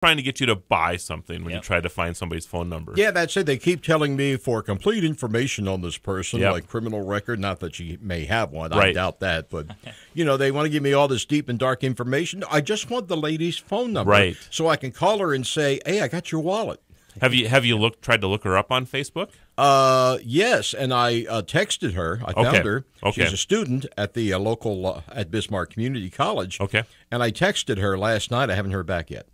trying to get you to buy something when you try to find somebody's phone number. Yeah, that's it. They keep telling me for complete information on this person, like criminal record, not that she may have one. I doubt that. But, they want to give me all this deep and dark information. I just want the lady's phone number so I can call her and say, hey, I got your wallet. Have you tried to look her up on Facebook? Yes, and I texted her. I found her. She's a student at the local at Bismarck Community College. And I texted her last night. I haven't heard back yet.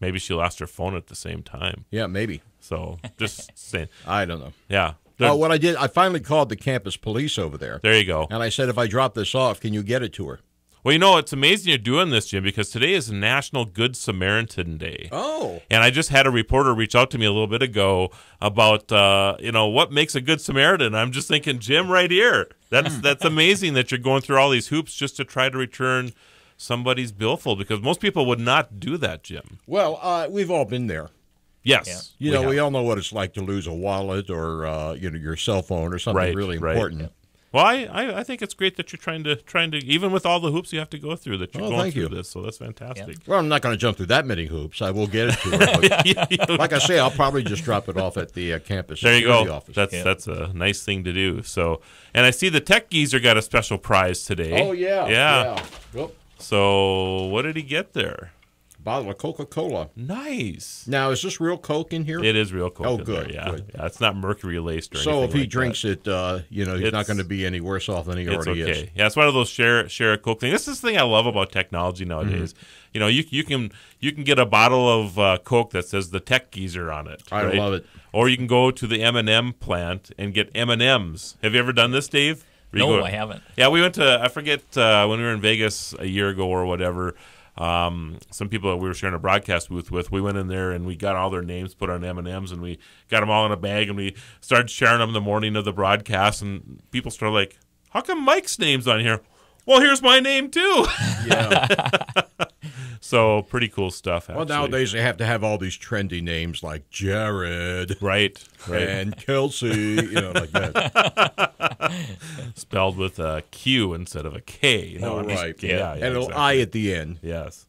Maybe she lost her phone at the same time. Yeah, maybe. So just saying. I don't know. Yeah. What I did, I finally called the campus police over there. There you go. And I said, if I drop this off, can you get it to her? Well, it's amazing you're doing this, Jim, because today is National Good Samaritan Day. Oh. And I just had a reporter reach out to me a little bit ago about, what makes a good Samaritan. I'm just thinking, Jim, right here. That's amazing that you're going through all these hoops just to try to return somebody's billfold, because most people would not do that, Jim. Well, we've all been there. Yes. Yeah. We all know what it's like to lose a wallet or, your cell phone or something really important. Right. Well, I think it's great that you're trying to even with all the hoops you have to go through, that you're going through this. So that's fantastic. Yeah. Well, I'm not going to jump through that many hoops. I will get it to her. But like I say, I'll probably just drop it off at the campus security office. That's a nice thing to do. So, and I see the Tech Geezer got a special prize today. Oh yeah. Yep. So what did he get there? Bottle of Coca-Cola. Nice. Now, is this real Coke in here? It is real Coke. Oh, good. Good. Yeah, it's not mercury laced or anything. So if he drinks it, he's not going to be any worse off than he already is. Yeah, it's one of those share a Coke thing. This is the thing I love about technology nowadays. You can get a bottle of Coke that says the Tech Geezer on it. I love it. Or you can go to the M&M plant and get M&Ms. Have you ever done this, Dave? No, I haven't. Yeah, we went to, I forget, when we were in Vegas a year ago or whatever. Some people that we were sharing a broadcast booth with, we went in there and we got all their names put on M&Ms, and we got them all in a bag, and we started sharing them the morning of the broadcast, and people started like, how come Mike's name's on here? Well, here's my name too. Yeah. So pretty cool stuff, actually. Well, nowadays they have to have all these trendy names like Jared. Right. And Kelsey, like that. Spelled with a Q instead of a K. Right. Yeah, and an I at the end. Yes.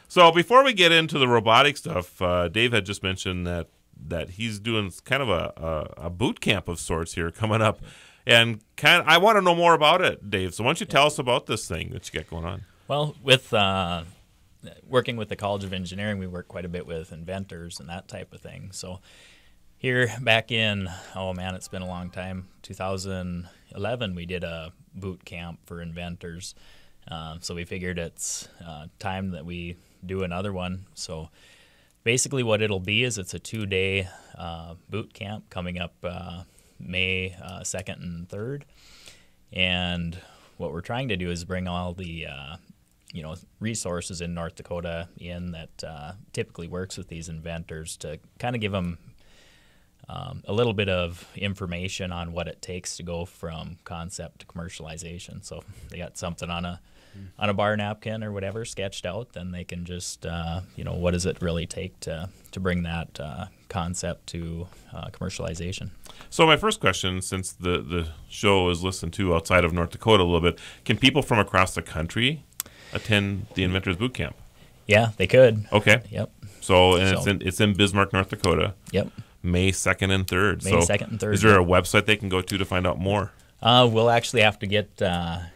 So before we get into the robotic stuff, Dave had just mentioned that he's doing kind of a boot camp of sorts here coming up. And I want to know more about it, Dave. So why don't you tell us about this thing that you got going on? Well, with working with the College of Engineering, we work quite a bit with inventors and that type of thing. So here back in, it's been a long time, 2011, we did a boot camp for inventors. So we figured it's time that we do another one. So basically what it'll be is it's a 2-day boot camp coming up May 2nd and 3rd. And what we're trying to do is bring all the resources in North Dakota in that typically works with these inventors to kind of give them a little bit of information on what it takes to go from concept to commercialization. So if they got something on a bar napkin or whatever sketched out, then they can just, what does it really take to bring that concept to commercialization. So my first question, since the show is listened to outside of North Dakota a little bit, can people from across the country attend the Inventors Boot Camp? Yeah, they could. Okay. Yep. So it's in Bismarck, North Dakota. Yep. May 2nd and 3rd. May 2nd and 3rd. Is there a website they can go to find out more? We'll actually have to get that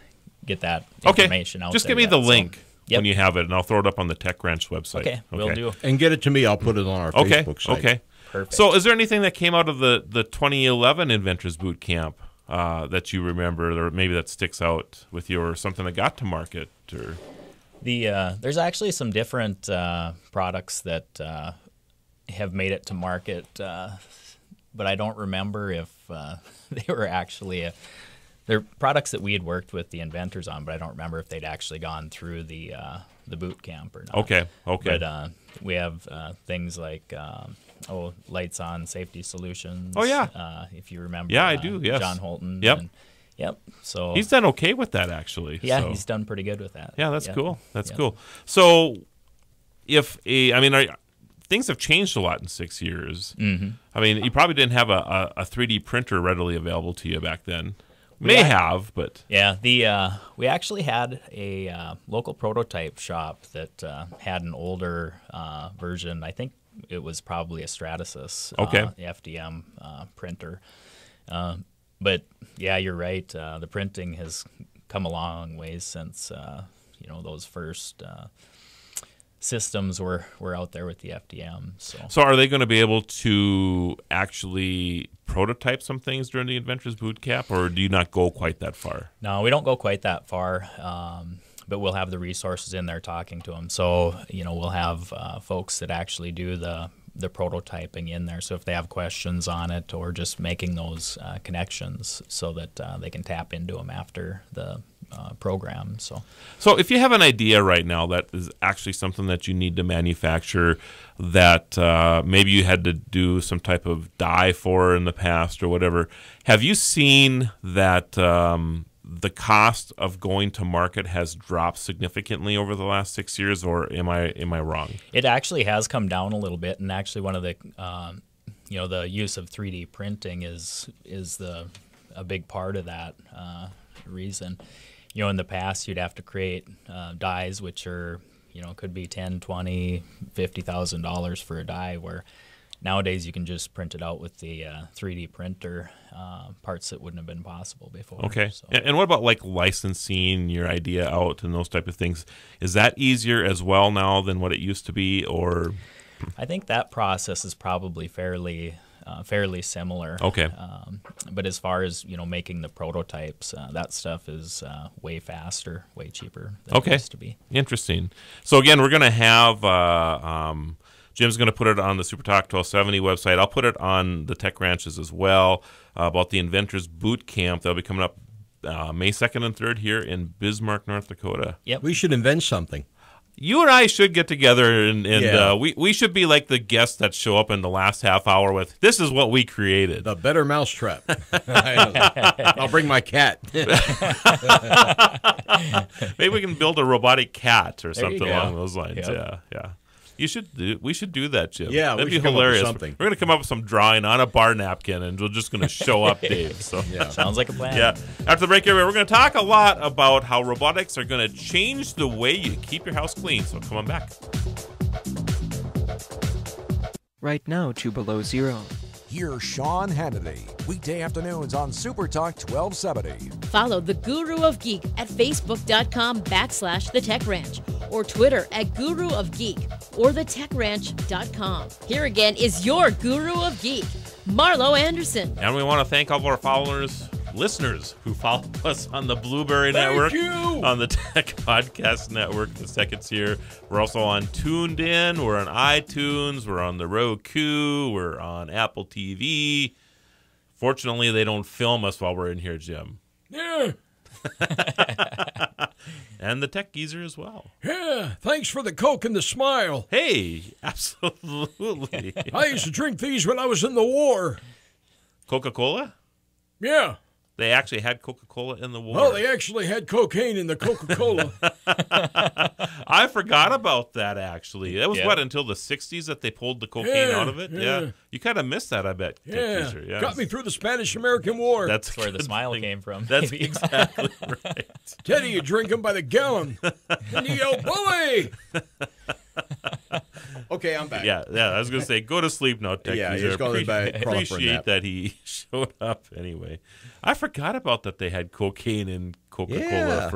information out. Just give me the link when you have it, and I'll throw it up on the Tech Ranch website. Okay, we'll do. And get it to me. I'll put it on our Facebook site. Okay. Perfect. So is there anything that came out of the 2011 Inventors Boot Camp that you remember, or maybe that sticks out with you, or something that got to market? Or there's actually some different products that have made it to market, but I don't remember if they were actually they're products that we had worked with the inventors on, but I don't remember if they'd actually gone through the boot camp or not. Okay. But we have things like Lights On Safety Solutions. Oh yeah. If you remember. Yeah, I do. Yes. John Holton. Yep. Yep. So he's done okay with that, actually. Yeah, so. he's done pretty good with that. Yeah, that's cool. That's cool. So, things have changed a lot in 6 years. Mm-hmm. I mean, you probably didn't have a 3D printer readily available to you back then. May have, but yeah, we actually had a local prototype shop that had an older version. I think it was probably a Stratasys, the FDM printer. But yeah, you're right. The printing has come a long ways since those first systems were out there with the FDM. So are they going to be able to actually prototype some things during the Inventors Boot Camp, or do you not go quite that far? No, we don't go quite that far, but we'll have the resources in there talking to them. So, we'll have folks that actually do the prototyping in there. So if they have questions on it or just making those connections so that they can tap into them after the program. So if you have an idea right now that is actually something that you need to manufacture that maybe you had to do some type of die for in the past or whatever, have you seen that the cost of going to market has dropped significantly over the last 6 years, or am I wrong? It actually has come down a little bit, and actually one of the the use of 3D printing is a big part of that reason. In the past, you'd have to create dies which are could be $10,000, $20,000, $50,000 for a die, where nowadays you can just print it out with the 3D printer, parts that wouldn't have been possible before. Okay. So. And what about like licensing your idea out and those type of things? Is that easier as well now than what it used to be, or? I think that process is probably fairly similar. Okay. But as far as making the prototypes, that stuff is way faster, way cheaper than it used to be. Interesting. So again, we're going to have Jim's going to put it on the SuperTalk 1270 website. I'll put it on the Tech Ranches as well about the Inventors Boot Camp. That'll be coming up May 2nd and 3rd here in Bismarck, North Dakota. Yep. We should invent something. You and I should get together, and we should be like the guests that show up in the last half hour with, this is what we created. The better mousetrap. I'll bring my cat. Maybe we can build a robotic cat or something along those lines. Yep. Yeah. We should do that, Jim. Yeah, that'd we be should hilarious. come up with something. We're going to come up with some drawing on a bar napkin, and we're just going to show up, Dave. So Sounds like a plan. Yeah. After the break here, we're going to talk a lot about how robotics are going to change the way you keep your house clean. So come on back. Right now to Below Zero. Here's Sean Hannity, weekday afternoons on SuperTalk 1270. Follow the Guru of Geek at Facebook.com/The Tech Ranch or Twitter at Guru of Geek or TheTechRanch.com. Here again is your Guru of Geek, Marlo Anderson. And we want to thank all of our listeners who follow us on the Blueberry Network, on the Tech Podcast Network, the second tier. We're also on Tuned In, we're on iTunes, we're on the Roku, we're on Apple TV. Fortunately, they don't film us while we're in here, Jim. Yeah. And the Tech Geezer as well. Yeah, thanks for the Coke and the smile. Hey, absolutely. I used to drink these when I was in the war. Coca-Cola? Yeah. They actually had Coca-Cola in the war. Well, they actually had cocaine in the Coca-Cola. I forgot about that, actually. That was, until the 60s that they pulled the cocaine out of it? Yeah. You kind of missed that, I bet. Yeah. Got me through the Spanish-American War. That's where the smile came from. That's exactly right. Teddy, you drink them by the gallon. And you yell, bully! Okay, I'm back. Yeah, I was going to say, go to sleep now, Tech Geezer. He's going back. Appreciate that he showed up anyway. I forgot about that they had cocaine in Coca-Cola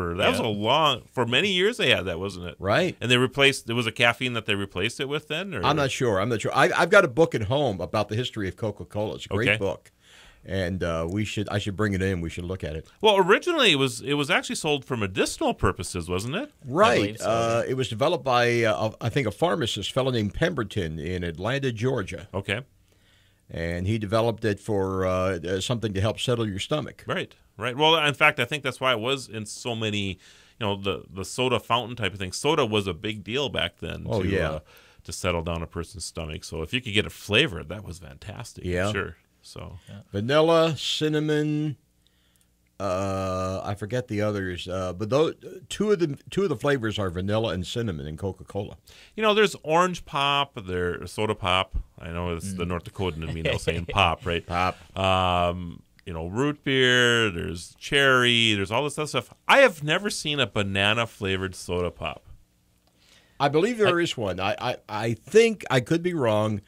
for many years they had that, wasn't it? Right. And there was a caffeine that they replaced it with then? Or? I'm not sure. I've got a book at home about the history of Coca-Cola. It's a great book. And I should bring it in. We should look at it. Well, originally it was actually sold for medicinal purposes, wasn't it? Right. So. It was developed by I think a pharmacist, a fellow named Pemberton in Atlanta, Georgia. Okay. And he developed it for something to help settle your stomach. Right. Well, in fact, I think that's why it was in so many, the soda fountain type of thing. Soda was a big deal back then. To settle down a person's stomach. So if you could get it flavored, that was fantastic. Yeah. Sure. So vanilla, cinnamon, I forget the others, but those two of the flavors are vanilla and cinnamon in Coca-Cola. There's orange pop, there's soda pop. I know it's the North Dakotan in me now saying pop, right? Pop. root beer, there's cherry, there's all this other stuff. I have never seen a banana-flavored soda pop. I believe there is one. I think, I could be wrong,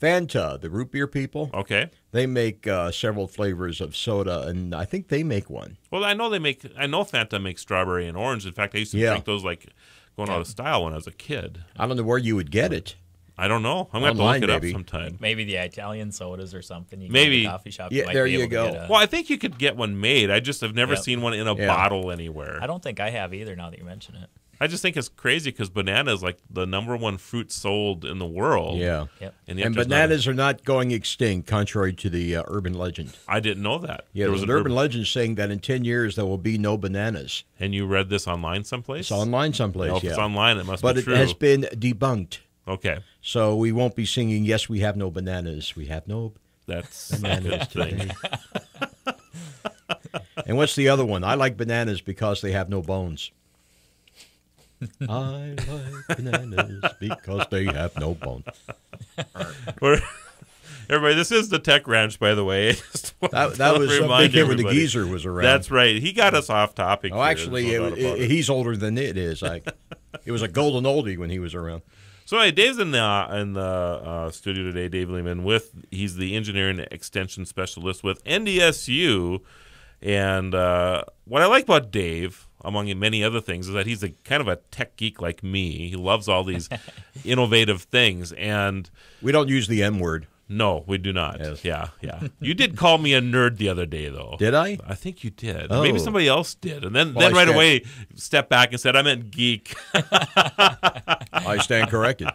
Fanta, the root beer people. Okay. They make several flavors of soda, and I think they make one. Well, I know Fanta makes strawberry and orange. In fact, I used to drink those like going out of style when I was a kid. I don't know where you would get it. I don't know. I'm going to have to look it up sometime. Maybe the Italian sodas or something. You Maybe. go to the coffee shop. Yeah, there you go. Well, I think you could get one made. I just have never seen one in a bottle anywhere. I don't think I have either now that you mention it. I just think it's crazy because banana is like the #1 fruit sold in the world. Yeah. Yep. And bananas are not going extinct, contrary to the urban legend. I didn't know that. Yeah, there was an urban legend saying that in 10 years there will be no bananas. And you read this online someplace? It's online someplace, If it's online, it must be true. But it has been debunked. Okay. So we won't be singing, yes, we have no bananas. We have no bananas today. And what's the other one? I like bananas because they have no bones. I like bananas because they have no bones. Everybody, this is the Tech Ranch, by the way. That was a big hit when the geezer was around. That's right. He got us off topic. Oh, actually, he's older than it is. It was a golden oldie when he was around. So anyway, Dave's in the studio today, Dave Lehman. He's the engineering extension specialist with NDSU. And what I like about Dave, among many other things, is that he's kind of a tech geek like me. He loves all these innovative things. And we don't use the M word. No, we do not. Yes. Yeah. You did call me a nerd the other day, though. Did I? I think you did. Oh. Maybe somebody else did. And then right away stepped back and said, I meant geek. I stand corrected.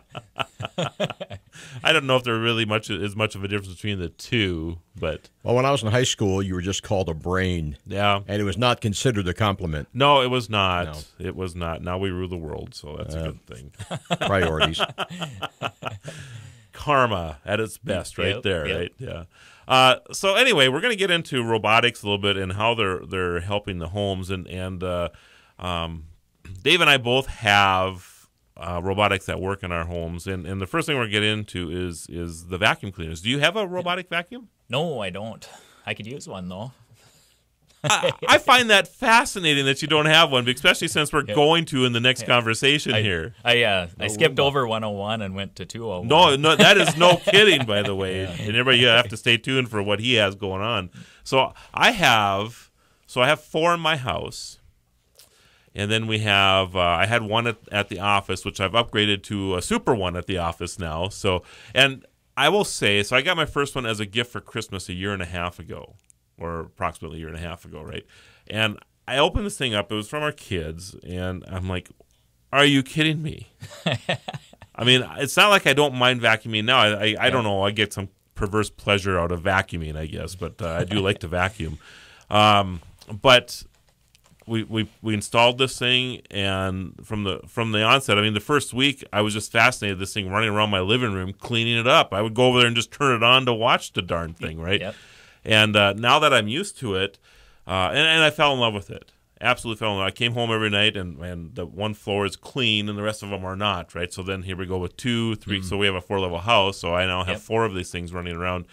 I don't know if there really is much of a difference between the two, but... Well, when I was in high school, you were just called a brain. Yeah. And it was not considered a compliment. No, it was not. No. It was not. Now we rule the world, so that's a good thing. Priorities. Karma at its best, right right? Yeah. So anyway, we're going to get into robotics a little bit and how they're helping the homes, and Dave and I both have robotics that work in our homes, and the first thing we're going to get into is the vacuum cleaners. Do you have a robotic vacuum? No, I don't. I could use one though. I find that fascinating that you don't have one, especially since we're going to in the next conversation here. I skipped over 101 and went to 201. No, that is no kidding, by the way. And everybody, you have to stay tuned for what he has going on. So I have 4 in my house, and then we have I had one at the office, which I've upgraded to a super one at the office now. So, and I will say, I got my first one as a gift for Christmas a year and a half ago. Or approximately a year and a half ago, right? And I opened this thing up. It was from our kids, and I'm like, are you kidding me? I mean, it's not like I don't mind vacuuming now. I don't know. I get some perverse pleasure out of vacuuming, I guess, but I do like to vacuum. But we installed this thing, and from the onset, I mean, the first week, I was just fascinated with this thing running around my living room, cleaning it up. I would go over there and just turn it on to watch the darn thing, right? Yep. And now that I'm used to it, and I fell in love with it. Absolutely fell in love. I came home every night, and the one floor is clean, and the rest of them are not, right? So then here we go with 2, 3. So we have a 4-level house, so I now have 4 of these things running around.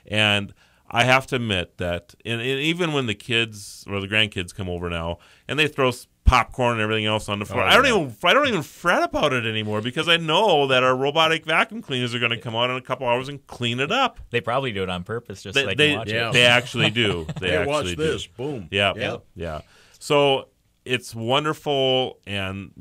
And I have to admit that, and even when the kids or the grandkids come over now, and they throw popcorn and everything else on the floor, I don't even fret about it anymore, because I know that our robotic vacuum cleaners are going to come out in a couple hours and clean it up. They probably do it on purpose, just so they can watch it. They actually do. They actually watch do. this. Boom. Yeah. So it's wonderful, and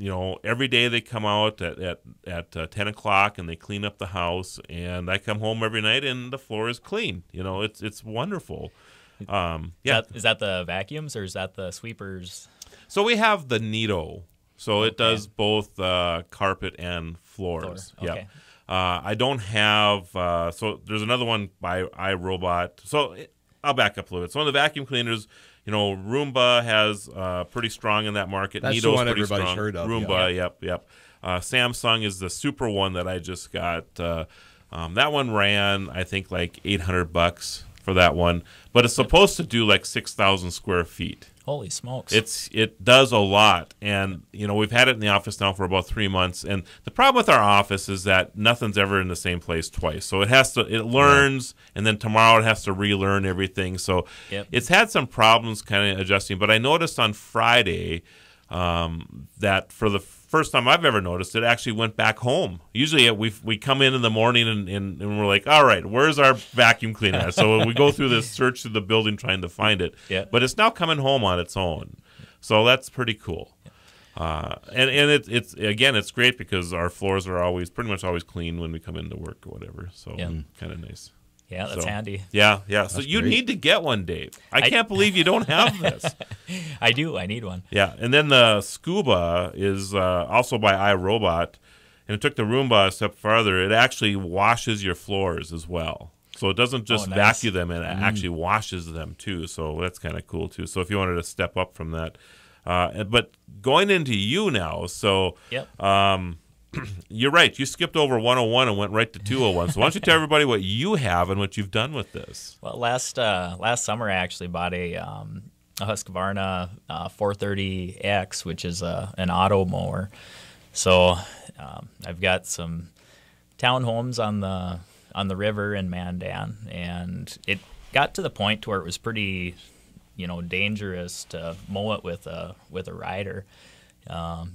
every day they come out at 10 o'clock and they clean up the house, and I come home every night and the floor is clean. It's wonderful. Is that the vacuums, or is that the sweepers? So we have the Nito. So it does both carpet and floors. Okay. I don't have so there's another one by iRobot. So I'll back up a little bit. So on the vacuum cleaners, Roomba has pretty strong in that market. That's Nito's the one pretty everybody's strong. heard of. Roomba, yep. Samsung is the super one that I just got. That one ran, I think, like $800 for that one, but it's supposed to do like 6,000 square feet. Holy smokes! It does a lot, and we've had it in the office now for about 3 months. And the problem with our office is that nothing's ever in the same place twice. So it learns, and then tomorrow it has to relearn everything. So it's had some problems kind of adjusting. But I noticed on Friday that for the first time I've ever noticed, it actually went back home. Usually we come in the morning and we're like, all right, where's our vacuum cleaner at? So we go through this search through the building trying to find it. Yeah. But it's now coming home on its own. So that's pretty cool. And it's great because our floors are pretty much always clean when we come into work or whatever. So kind of nice. Yeah, that's handy. Yeah. So you need to get one, Dave. I can't believe you don't have this. I do. I need one. Yeah, and then the Scuba is also by iRobot, and it took the Roomba a step farther. It actually washes your floors as well. So it doesn't just vacuum them, it actually washes them too. So that's kind of cool too. So if you wanted to step up from that. But going into you now, so you're right. You skipped over 101 and went right to 201. So why don't you tell everybody what you have and what you've done with this? Well, last summer I actually bought a Husqvarna 430X, which is an auto mower. So I've got some townhomes on the river in Mandan, and it got to the point to where it was pretty, dangerous to mow it with a rider.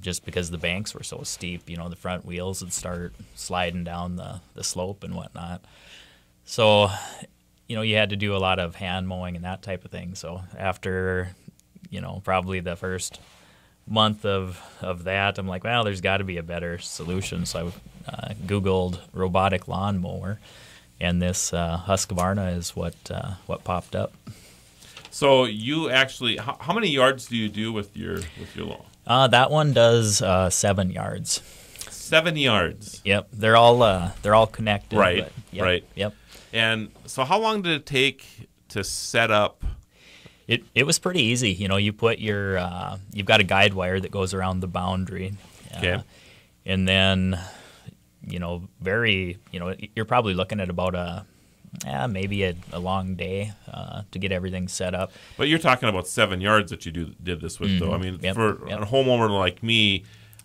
Just because the banks were so steep, the front wheels would start sliding down the slope and whatnot. So, you had to do a lot of hand mowing and that type of thing. So after, probably the first month of that, I'm like, well, there's got to be a better solution. So I Googled robotic lawn mower, and this Husqvarna is what popped up. So you actually, how many yards do you do with your lawn? That one does 7 yards. 7 yards. Yep, they're all connected. Right. But right. Yep. And so, how long did it take to set up? It was pretty easy. You put your you've got a guide wire that goes around the boundary. Okay. And then, you're probably looking at about maybe a long day to get everything set up. But you're talking about 7 yards that you did this with, though. I mean, for a homeowner like me,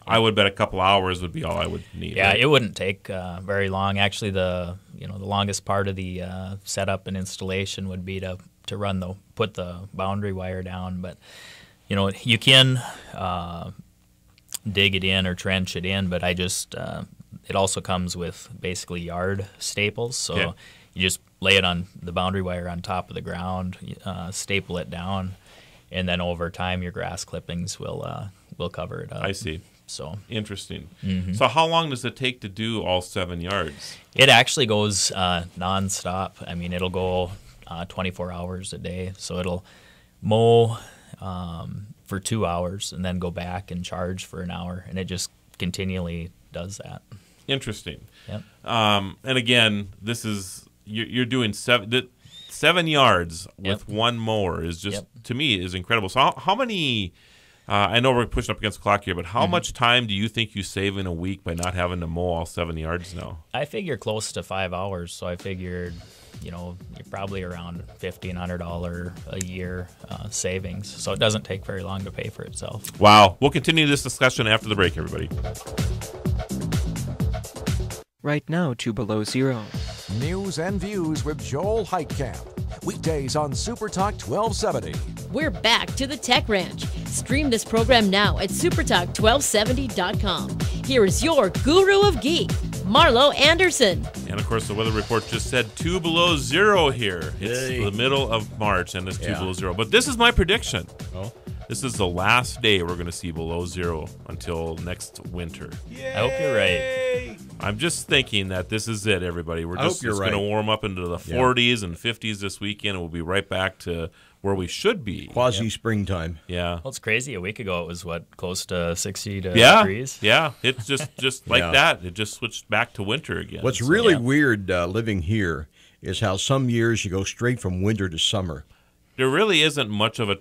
I would bet a couple hours would be all I would need. Yeah, right? It wouldn't take very long. Actually, the longest part of the setup and installation would be to put the boundary wire down. But you can dig it in or trench it in. But I just it also comes with basically yard staples. So you just lay it on the boundary wire on top of the ground, staple it down, and then over time your grass clippings will cover it up. I see. So interesting. Mm-hmm. So how long does it take to do all 7 yards? It actually goes nonstop. I mean, it'll go 24 hours a day. So it'll mow for 2 hours and then go back and charge for an hour, and it just continually does that. Interesting. Yep. And again, this is you're doing 7 yards with one mower is just to me is incredible. So how many? I know we're pushing up against the clock here, but how much time do you think you save in a week by not having to mow all 7 yards now? I figure close to 5 hours. So I figured, you're probably around $1,500 a year savings. So it doesn't take very long to pay for itself. Wow. We'll continue this discussion after the break, everybody. Right now to Below Zero. News and Views with Joel Heitkamp. Weekdays on Super Talk 1270. We're back to the Tech Ranch. Stream this program now at supertalk1270.com. Here is your guru of geek, Marlo Anderson. And of course, the weather report just said 2 below zero here. It's the middle of March, and it's 2 below zero. But this is my prediction. Oh. This is the last day we're going to see below zero until next winter. Yay! I hope you're right. I'm just thinking that this is it, everybody. We're just going to warm up into the 40s and 50s this weekend, and we'll be right back to where we should be. Quasi-springtime. Yeah. Well, it's crazy. A week ago, it was, close to 60 degrees? Yeah. It's just like that. It just switched back to winter again. What's really weird living here is how some years you go straight from winter to summer. There really isn't much of a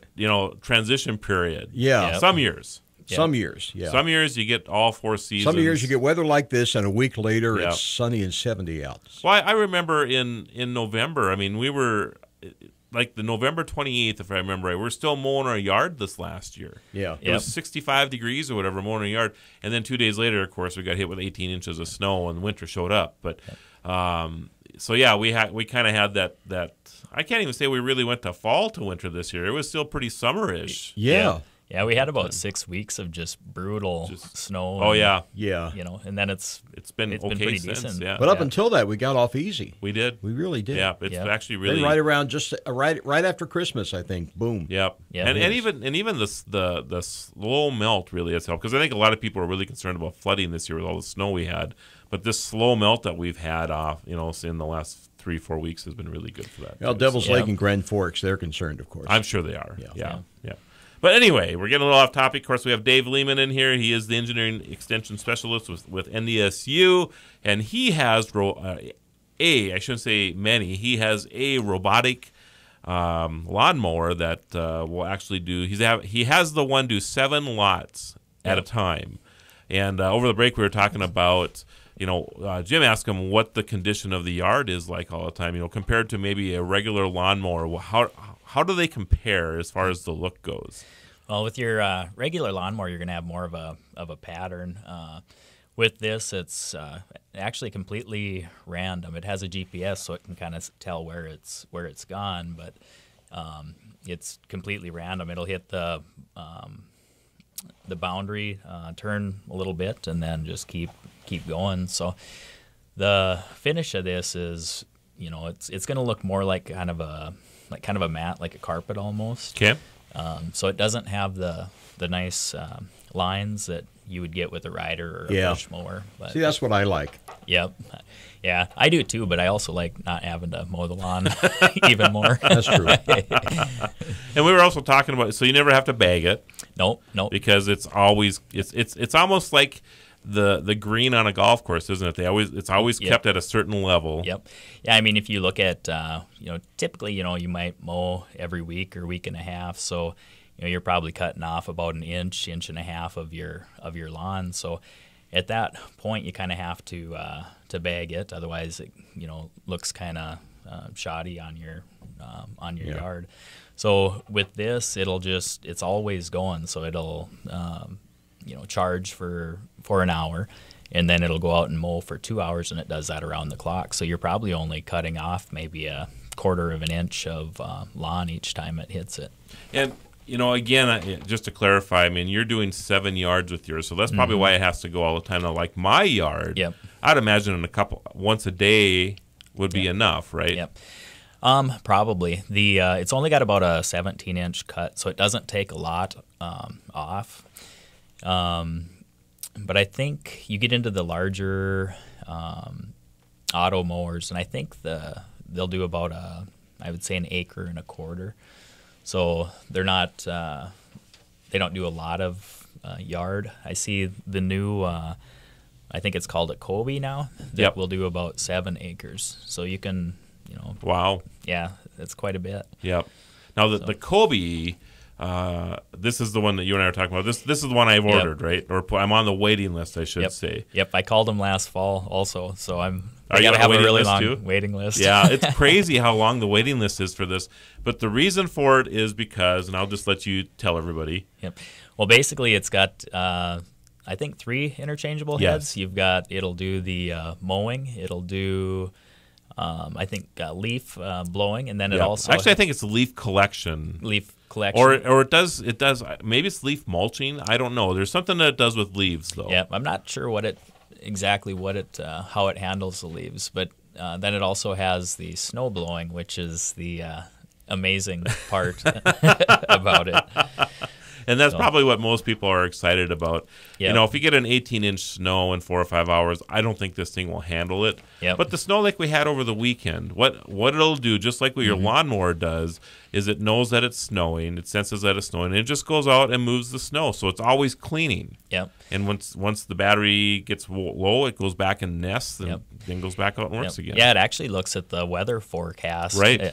transition period. Yeah. Some years. Yep. Some years, yeah. Some years you get all 4 seasons. Some years you get weather like this, and a week later it's sunny and 70 out. Well, I remember in November, I mean, we were like the November 28th, if I remember right, we're still mowing our yard this last year. Yeah. It was 65 degrees or whatever, mowing our yard. And then 2 days later, of course, we got hit with 18 inches of snow and winter showed up. But so yeah, we kind of had that. I can't even say we really went to fall to winter this year. It was still pretty summerish. Yeah. Yeah, we had about 6 weeks of just brutal snow. Oh, yeah. Yeah. You know, and then it's been been okay pretty since, decent. yeah. But up until that, we got off easy. We did. We really did. Yeah, it's actually really Then right around right after Christmas, I think. Boom. Yep. Yeah, and even the slow melt really has helped, because I think a lot of people are really concerned about flooding this year with all the snow we had. But this slow melt that we've had in the last 3-4 weeks has been really good for that. Well, Devil's Lake and Grand Forks, they're concerned, of course. I'm sure they are. Yeah. But anyway, we're getting a little off topic. Of course, we have Dave Lehman in here. He is the engineering extension specialist with NDSU, and he has I shouldn't say many. He has a robotic lawnmower that will actually do. He has the one do 7 lots at a time. And over the break, we were talking about. Jim asked him what the condition of the yard is like all the time. Compared to maybe a regular lawnmower. How do they compare as far as the look goes? Well, with your regular lawnmower, you're going to have more of a pattern. With this, it's actually completely random. It has a GPS, so it can kind of tell where it's gone, but it's completely random. It'll hit the boundary, turn a little bit, and then just keep going. So the finish of this is, it's going to look more like kind of a mat, like a carpet almost. Okay. So it doesn't have the nice lines that you would get with a rider or a push mower. But, see, that's what I like. Yep. Yeah, I do too, but I also like not having to mow the lawn even more. That's true. And we were also talking about, so you never have to bag it. Nope. Because it's always it's almost like the green on a golf course, isn't it? It's always kept at a certain level. Yep. Yeah, I mean, if you look at typically, you might mow every week or week and a half, so you're probably cutting off about an inch and a half of your lawn. So at that point, you kind of have to bag it, otherwise it looks kind of shoddy on your yard. So with this, it's always going, so it'll charge for an hour, and then it'll go out and mow for 2 hours, and it does that around the clock. So you're probably only cutting off maybe a quarter of an inch of lawn each time it hits it. And again, just to clarify, I mean, you're doing 7 yards with yours, so that's probably why it has to go all the time. Now, like my yard, I'd imagine once a day would be enough, right? Yep. Probably. It's only got about a 17-inch cut, so it doesn't take a lot off. But I think you get into the larger auto mowers, and I think they'll do about I would say 1.25 acres. So they're not they don't do a lot of yard. I see the new I think it's called a Kobe now that will do about 7 acres. So you can wow, yeah, that's quite a bit. Yep. Now the Kobe. This is the one that you and I were talking about. This is the one I've ordered, right? Or I'm on the waiting list, I should say. Yep, I called them last fall also, so I got to have a really long waiting list. Yeah, it's crazy how long the waiting list is for this. But the reason for it is because, and I'll just let you tell everybody. Yep. Well, basically, it's got I think 3 interchangeable heads. It'll do the mowing. It'll do I think leaf blowing, and then it also actually I think it's leaf collection. Or it does maybe it's leaf mulching. I don't know. There's something that it does with leaves though. Yeah, I'm not sure how it handles the leaves, but then it also has the snow blowing, which is the amazing part about it. And that's probably what most people are excited about. Yep. If you get an 18-inch snow in 4 or 5 hours, I don't think this thing will handle it. Yep. But the snow like we had over the weekend, what it'll do, just like what your lawnmower does, is it knows that it's snowing, it senses that it's snowing, and it just goes out and moves the snow. So it's always cleaning. Yep. And once the battery gets low, it goes back and nests and then goes back out and works again. Yeah, it actually looks at the weather forecast. Right.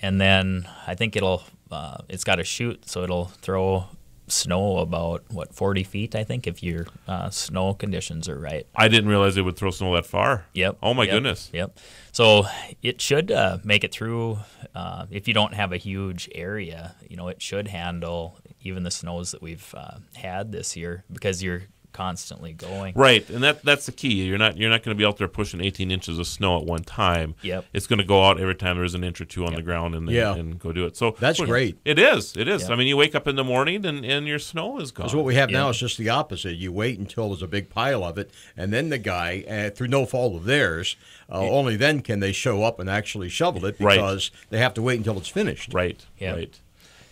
And then I think it's got a chute, so it'll throw snow about 40 feet, I think, if your snow conditions are right. I didn't realize it would throw snow that far. Yep. Oh my goodness. Yep. So it should make it through. If you don't have a huge area, it should handle even the snows that we've had this year, because you're constantly going. Right, and that's the key. You're not going to be out there pushing 18 inches of snow at one time. Yep. It's going to go out every time there's an inch or two on the ground, and go do it. So that's great. It is. It is. Yep. I mean, you wake up in the morning and your snow is gone. Because what we have now is just the opposite. You wait until there's a big pile of it, and then the guy, through no fault of theirs, only then can they show up and actually shovel it, because they have to wait until it's finished. Right. Yep. Right.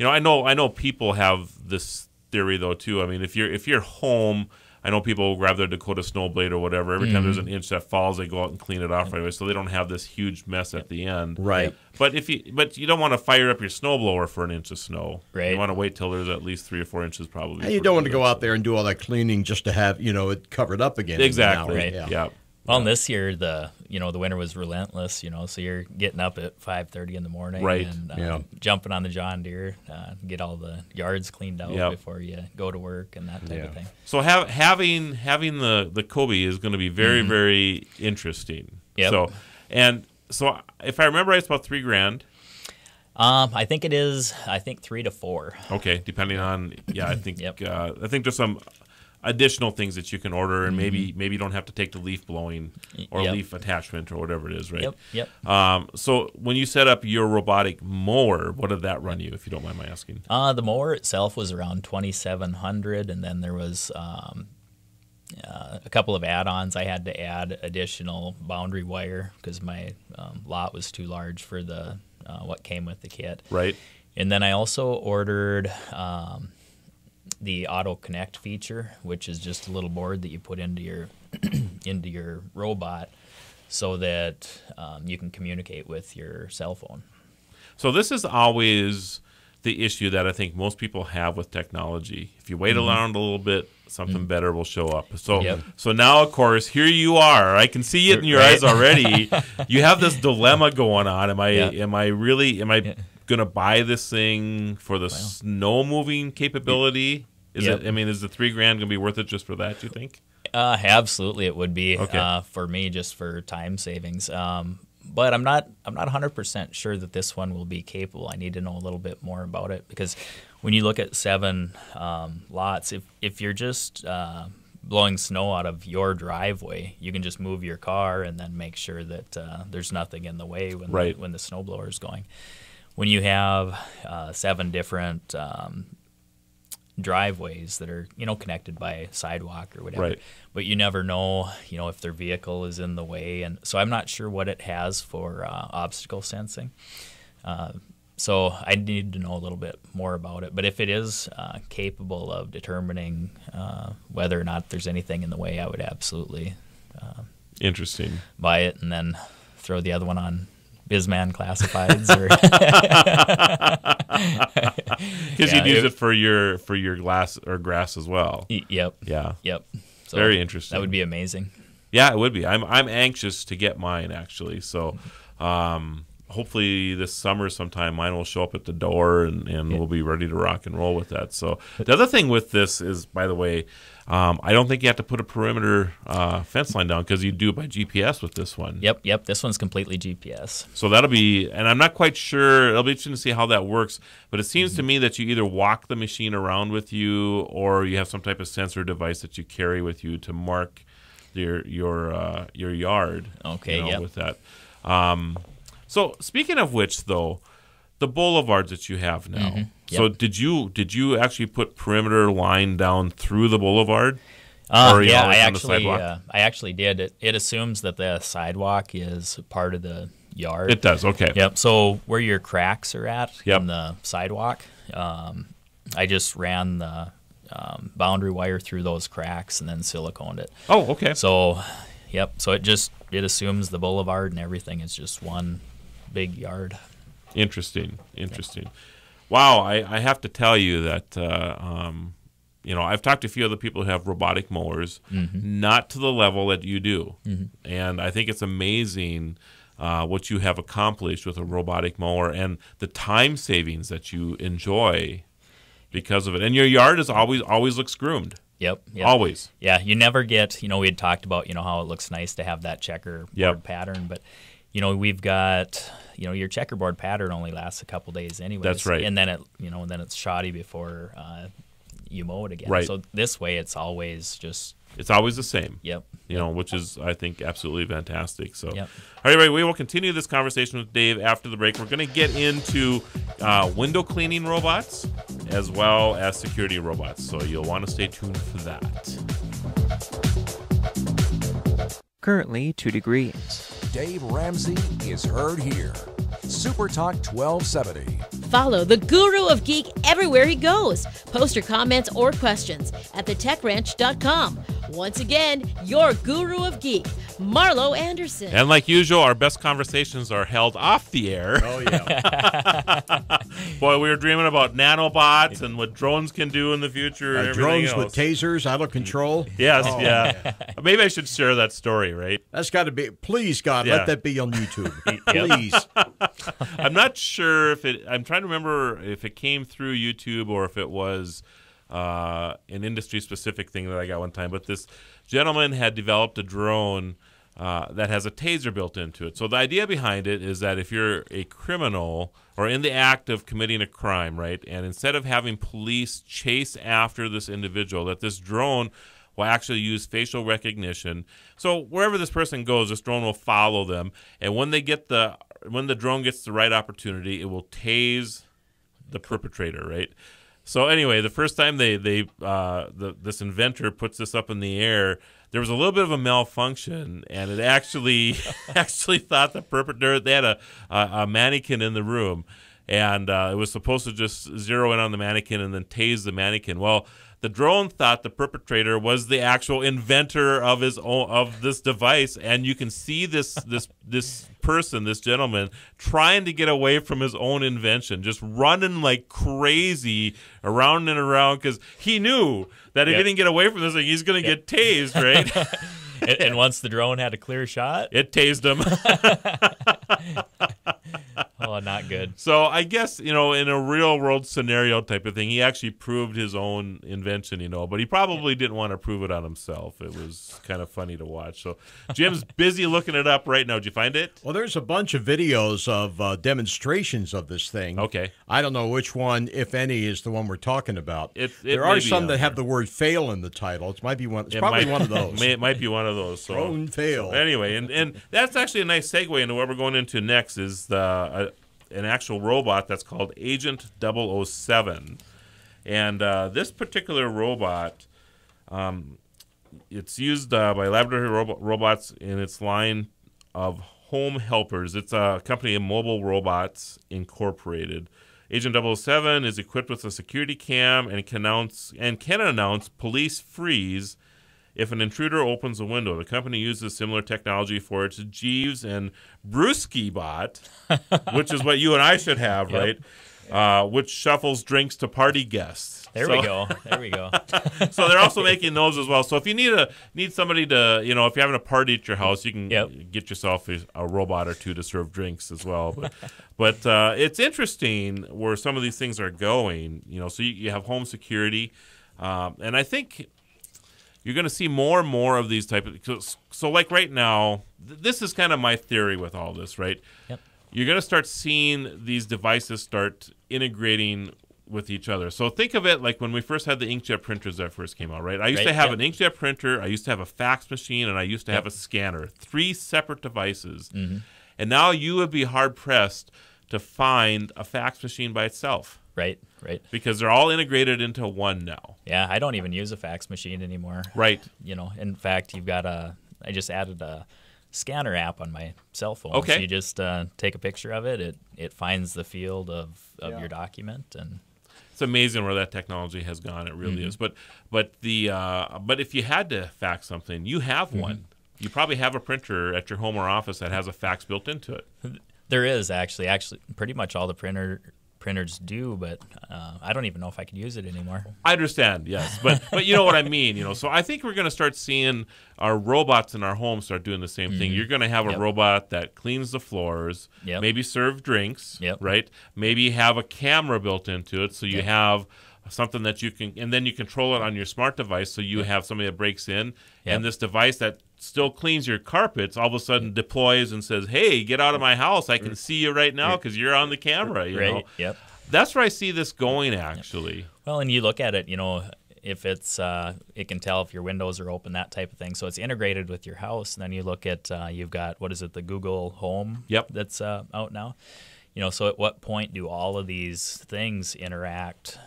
I know people have this theory though too. I mean, if you're home, I know people will grab their Dakota snowblade or whatever. Every time there's an inch that falls, they go out and clean it off right away, so they don't have this huge mess at the end. Right. But you don't want to fire up your snowblower for an inch of snow. Right. You want to wait till there's at least 3 or 4 inches probably. And you don't want to go out there and do all that cleaning just to have it covered up again. Exactly. Right. Yeah. Well, and this year the winter was relentless. So you're getting up at 5:30 in the morning, Right. and jumping on the John Deere, get all the yards cleaned out before you go to work and that type of thing. So having the Kobe is going to be very very interesting. Yep. So if I remember right, it's about $3,000. I think it is. I think 3 to 4. Okay, depending on I think I think there's some additional things that you can order, and maybe you don't have to take the leaf blowing or leaf attachment or whatever it is, right? Yep. So when you set up your robotic mower, what did that run you, if you don't mind my asking? The mower itself was around $2,700, and then there was a couple of add-ons. I had to add additional boundary wire because my lot was too large for the what came with the kit. Right. And then I also ordered the auto connect feature, which is just a little board that you put into your robot so that you can communicate with your cell phone. So this is always the issue that I think most people have with technology. If you wait around a little bit, something better will show up. So now, of course, here you are. I can see it in your eyes already. You have this dilemma going on. Am I going to buy this thing for the snow moving capability? Is it? I mean, is the $3,000 going to be worth it just for that, do you think? Absolutely, it would be Okay. for me, just for time savings. But I'm not 100% sure that this one will be capable. I need to know a little bit more about it, because when you look at 7 lots, if you're just blowing snow out of your driveway, you can just move your car and then make sure that there's nothing in the way when the snowblower is going. When you have 7 different driveways that are connected by a sidewalk or whatever, but you never know if their vehicle is in the way, and so I'm not sure what it has for obstacle sensing. So I need to know a little bit more about it. But if it is capable of determining whether or not there's anything in the way, I would absolutely Interesting. buy it and then throw the other one on Bisman classifieds, or because you'd use it for your grass as well. Yep. Yeah. Yep. So very interesting. That would be amazing. Yeah, it would be. I'm anxious to get mine actually. So hopefully this summer sometime mine will show up at the door and we'll be ready to rock and roll with that. So the other thing with this is, by the way, I don't think you have to put a perimeter fence line down, because you do it by GPS with this one. Yep. This one's completely GPS. So that'll be, and I'm not quite sure, it'll be interesting to see how that works, but it seems to me that you either walk the machine around with you, or you have some type of sensor device that you carry with you to mark your yard. Okay, with that. So speaking of which, though, the boulevards that you have now. Yep. So did you actually put perimeter line down through the boulevard? Yeah, I actually did. It assumes that the sidewalk is part of the yard. It does. Okay. Yep. So where your cracks are at in the sidewalk, I just ran the boundary wire through those cracks and then siliconed it. Oh, okay. So, So it assumes the boulevard and everything is just one big yard. Interesting. Wow, I have to tell you that I've talked to a few other people who have robotic mowers, not to the level that you do, and I think it's amazing what you have accomplished with a robotic mower and the time savings that you enjoy. because of it. And your yard is always looks groomed. Yep. Always. Yeah, you never get, we had talked about, how it looks nice to have that checkerboard pattern, but, we've got, your checkerboard pattern only lasts a couple days anyways. That's right. And then it's shoddy before you mow it again. Right. So this way it's always just... It's always the same. Yep. Which is, I think, absolutely fantastic. So, Yep. All right, we will continue this conversation with Dave after the break. We're going to get into window cleaning robots as well as security robots. So you'll want to stay tuned for that. Currently 2 degrees. Dave Ramsey is heard here. Super Talk 1270. Follow the Guru of Geek everywhere he goes. Post your comments or questions at thetechranch.com. Once again, your Guru of Geek, Marlo Anderson. And like usual, our best conversations are held off the air. Oh, yeah. Boy, we were dreaming about nanobots and what drones can do in the future. And drones else. with tasers out of control. Yes, yeah. Maybe I should share that story, right? That's got to be. Please, God, let that be on YouTube. Please. I'm not sure if it. I'm trying to remember if it came through YouTube or if it was an industry-specific thing that I got one time. But this gentleman had developed a drone that has a taser built into it. So the idea behind it is that if you're a criminal or in the act of committing a crime, right, and instead of having police chase after this individual, that this drone will actually use facial recognition. So wherever this person goes, this drone will follow them, and when the drone gets the right opportunity, it will tase the perpetrator, right? So anyway, the first time this inventor puts this up in the air, there was a little bit of a malfunction, and it actually thought the perpetrator, they had a mannequin in the room, and it was supposed to just zero in on the mannequin and then tase the mannequin. Well, the drone thought the perpetrator was the actual inventor of this device, and you can see this person, this gentleman, trying to get away from his own invention, just running like crazy around and around because he knew that if he didn't get away from this thing, he's going to get tased, right? and once the drone had a clear shot, it tased him. Oh, not good. So I guess, in a real world scenario type of thing, he actually proved his own invention, but he probably didn't want to prove it on himself. It was kind of funny to watch. So Jim's busy looking it up right now. Did you find it? Well, there's a bunch of videos of demonstrations of this thing. Okay. I don't know which one, if any, is the one we're talking about. There are some that have the word fail in the title. It might be one. It's probably one of those. It might be one of those. So. Drone fail. So anyway, and that's actually a nice segue into what we're going into next is an actual robot that's called Agent 007. And this particular robot, it's used by laboratory robots in its line of home helpers. It's a company of Mobile Robots Incorporated. Agent 007 is equipped with a security cam and can announce police freeze if an intruder opens a window. The company uses similar technology for its Jeeves and Brewski bot, which is what you and I should have, right? Which shuffles drinks to party guests. There we go. So they're also making those as well. So if you need somebody to, if you're having a party at your house, you can get yourself a robot or two to serve drinks as well. But it's interesting where some of these things are going. So you have home security, and I think you're going to see more and more of these type of. So like right now, this is kind of my theory with all this, right? Yep. You're going to start seeing these devices start integrating with each other. So think of it like when we first had the inkjet printers that first came out, right? I used to have an inkjet printer, I used to have a fax machine, and I used to have a scanner. 3 separate devices. Mm-hmm. And now you would be hard-pressed to find a fax machine by itself. Right. Because they're all integrated into one now. Yeah, I don't even use a fax machine anymore. Right. In fact, I just added a scanner app on my cell phone. Okay. So you just take a picture of it. It finds the field of your document, and it's amazing where that technology has gone. It really is. But if you had to fax something, you have one. You probably have a printer at your home or office that has a fax built into it. There is actually pretty much all the printers do, but I don't even know if I could use it anymore. I understand, yes, but you know what I mean. So I think we're going to start seeing our robots in our homes start doing the same thing. You're going to have a robot that cleans the floors, maybe serve drinks, right? Maybe have a camera built into it, so you have something that you can, and then you control it on your smart device, so you have somebody that breaks in, and this device that still cleans your carpets all of a sudden deploys and says, hey, get out of my house, I can see you right now because you're on the camera, you know? Yep. That's where I see this going, actually. Well, and you look at it, you know, if it's it can tell if your windows are open, that type of thing. So it's integrated with your house. And then you look at you've got, what is it, the Google Home that's out now. You know, so at what point do all of these things interact,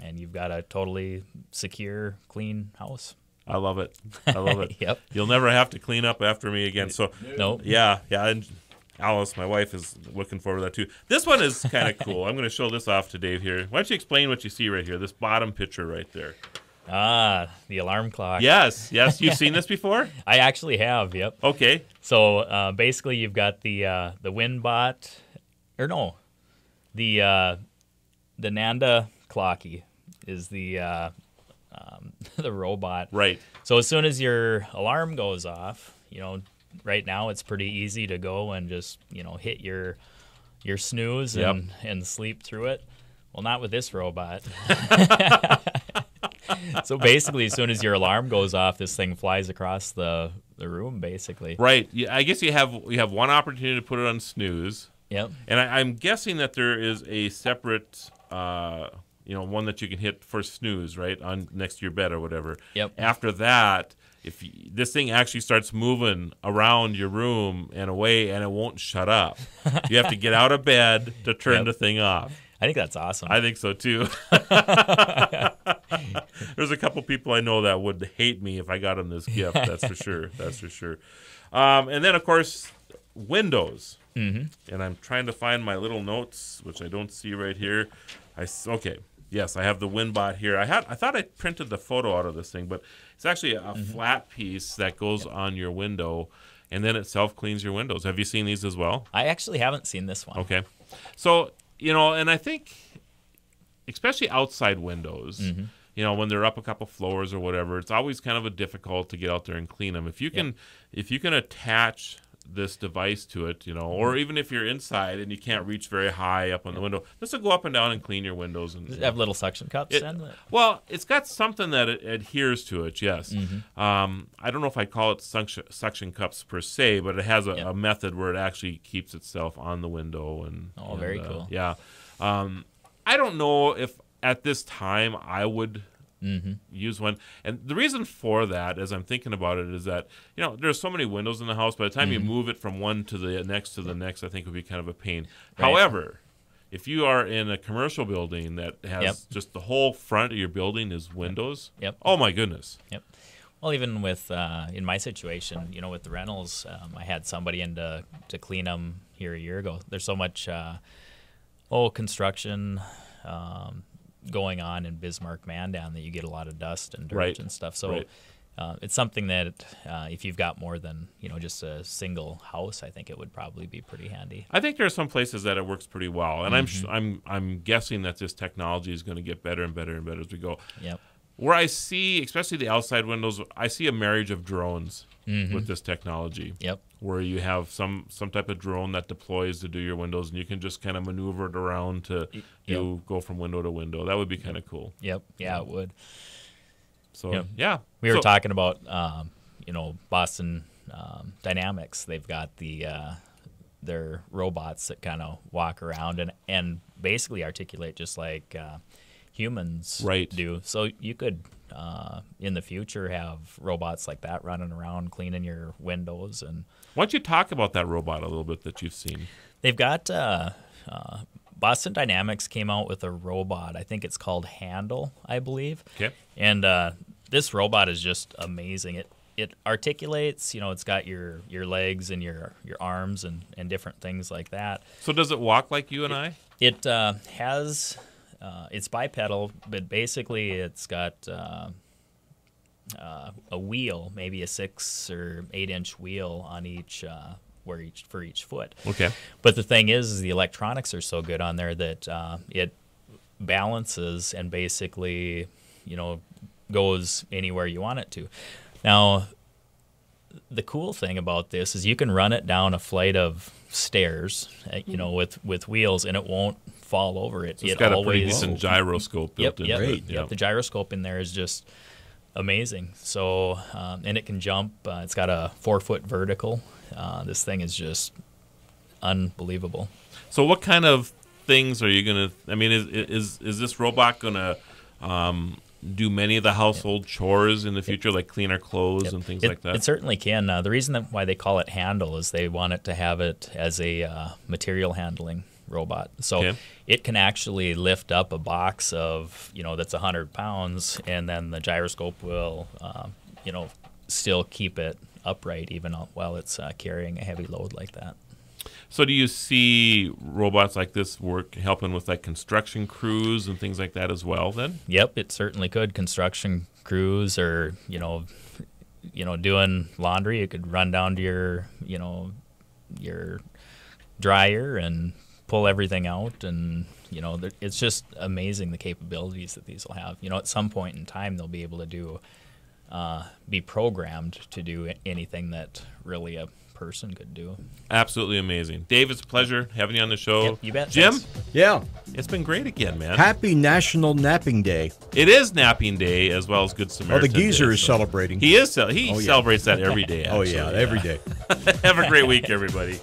and you've got a totally secure, clean house? I love it. I love it. Yep. You'll never have to clean up after me again. So Nope. Yeah. And Alice, my wife, is looking forward to that too. This one is kind of cool. I'm going to show this off to Dave here. Why don't you explain what you see right here? This bottom picture right there. The alarm clock. Yes. You've seen this before? I actually have. Yep. Okay. So basically, you've got the WinBot, or no, the Nanda Clocky is the robot. Right. So as soon as your alarm goes off, you know, right now it's pretty easy to go and just, you know, hit your snooze and sleep through it. Well, not with this robot. So basically, as soon as your alarm goes off, this thing flies across the room, basically. Right. Yeah, I guess you have one opportunity to put it on snooze. Yep. And I'm guessing that there is a separate, one that you can hit for snooze, right, on next to your bed or whatever. Yep. After that, this thing actually starts moving around your room and away, and it won't shut up. You have to get out of bed to turn the thing off. I think that's awesome. I think so too. There's a couple people I know that would hate me if I got them this gift. That's for sure. That's for sure. And then, of course, Windows. Mm-hmm. And I'm trying to find my little notes, which I don't see right here. Okay. Yes, I have the WinBot here. I thought I printed the photo out of this thing, but it's actually a flat piece that goes on your window, and then it self-cleans your windows. Have you seen these as well? I actually haven't seen this one. Okay. So, and I think, especially outside windows, when they're up a couple floors or whatever, it's always kind of difficult to get out there and clean them. If you can attach this device to it, or even if you're inside and you can't reach very high up on the window, this will go up and down and clean your windows. And does it have little suction cups? Well, it's got something that it adheres to it, yes. I don't know if I call it suction cups per se, but it has a method where it actually keeps itself on the window. Very cool. Yeah. I don't know if at this time I would use one. And the reason for that, as I'm thinking about it, is that, there's so many windows in the house. By the time you move it from one to the next, I think would be kind of a pain. Right. However, if you are in a commercial building that has just the whole front of your building is windows, oh my goodness. Yep. Well, even with, in my situation, with the rentals, I had somebody in to clean them here a year ago. There's so much, construction, going on in Bismarck, Mandan, that you get a lot of dust and dirt and stuff. So it's something that if you've got more than just a single house, I think it would probably be pretty handy. I think there are some places that it works pretty well, and I'm guessing that this technology is going to get better and better and better as we go. Yep. Where I see, especially the outside windows, I see a marriage of drones with this technology. Yep. Where you have some type of drone that deploys to do your windows, and you can just kind of maneuver it around to go from window to window. That would be kind of cool. Yep. Yeah, it would. So, We were talking about, Boston Dynamics. They've got their robots that kind of walk around and basically articulate just like humans do. So you could, in the future, have robots like that running around cleaning your windows. And why don't you talk about that robot a little bit that you've seen? They've got Boston Dynamics came out with a robot. I think it's called Handle, I believe. Okay. And this robot is just amazing. It articulates. It's got your legs and your arms and different things like that. So does it walk like you and I? It has. It's bipedal, but basically it's got a wheel, maybe a 6 or 8 inch wheel on each for each foot. Okay. But the thing is the electronics are so good on there that it balances and basically goes anywhere you want it to. Now, the cool thing about this is you can run it down a flight of stairs, with wheels, and it won't fall over it. It's got a pretty decent gyroscope built in. Yep. The gyroscope in there is just amazing. So, and it can jump. It's got a 4-foot vertical. This thing is just unbelievable. So what kind of things are you going to, I mean, is this robot going to do many of the household chores in the future, like clean our clothes and things like that? It certainly can. The reason why they call it handle is they want it to have it as a material handling robot. So it can actually lift up a box of, that's 100 pounds, and then the gyroscope will, still keep it upright even while it's carrying a heavy load like that. So do you see robots like this helping with like construction crews and things like that as well then? Yep, it certainly could. Construction crews or, doing laundry. It could run down to your dryer and pull everything out. And, it's just amazing the capabilities that these will have. At some point in time, they'll be able to be programmed to do anything that really a person could do. Absolutely amazing. Dave, it's a pleasure having you on the show. Yep, you bet. Jim? Thanks. Yeah. It's been great again, man. Happy National Napping Day. It is Napping Day as well as Good Samaritan the geezer Day, is celebrating. He is. He celebrates that every day, actually. Every day. Have a great week, everybody.